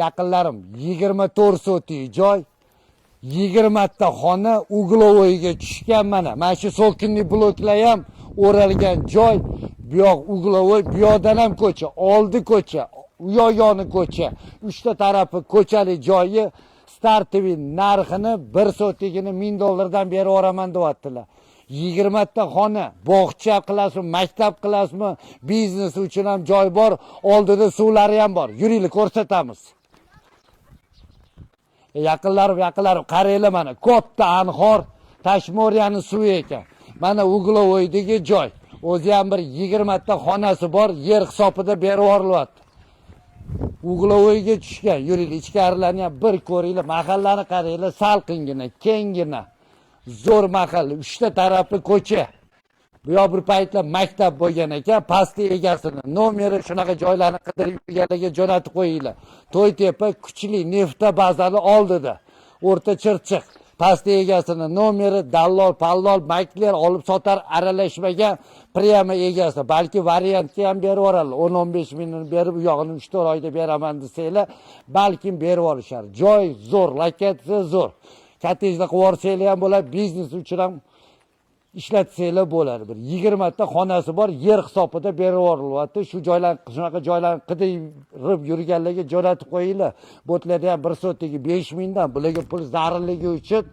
yaqinlarim 24 sotik joy, 20 ta xona uglovoyga tushgan mana. Mana shu sokinli bloklar ham o'ralgan joy. Bu yoq uglovoy, bu yoqdan ham ko'cha, oldi ko'cha, u yoni ko'cha. 3 ta tarafi ko'chali joyi startoviy narxini 1 sotigini $1000 dan berib yuboraman deyaptilar. 20 ta xona, bog'cha qilasizmi, maktab qilasizmi, biznes uchun ham joy bor, oldida suvlari ham bor. Yuringlar ko'rsatamiz. Yaqinlarim, qaranglar mana, katta anhor, Tashmoriyaning suvi ekan. Mana uglovoydagi joy. O'zi ham bir 20 ta xonasi bor, yer hisobida berib yuborilyapti. Uglovoyga tushgan. Yuringlar ichkarilarni ham bir ko'ringlar, mahallani qaranglar, salqingina, kenggina. Zo'r mahalla, 3 ta tarafi ko'cha. Bu yoq bir paytlar maktab bo'lgan ekan, pastli egasini nomeri shunaqa joylarni qidirib yurganlarga jo'natib qo'yinglar. To'ytepa kuchli nefta bazali oldida. O'rta Chirchiq. Pastli egasini nomeri, dallol, pallol, makler olib sotar aralashmagan priyama egasi. Balki variantga ham berib yuboradi. 10-15 mingni berib, u yog'ini 3-4 oyda beraman desanglar, balkim berib olishar. Joy zo'r, lokatsiya zo'r. Kottejda qilib yuborsanglar ham bo'ladi, biznes uchun ham ishlatsanglar bo'ladi. Bir 20 ta xonasi bor, yer hisobida berib yuborilyapti. Shu joylar, shunaqa joylarni qidirib yurganlarga jo'natib qo'yinglar. Bo'tlarda ham 1 sotigi 5 mingdan, bularga pul zarurligi uchun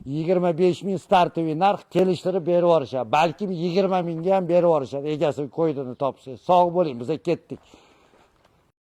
25 ming startoviy narx kelishtirib berib yuborishadi. Balkim 20 mingga ham berib yuborishadi. Egasi qo'ydini topsa. Sog' bo'ling, biz ketdik.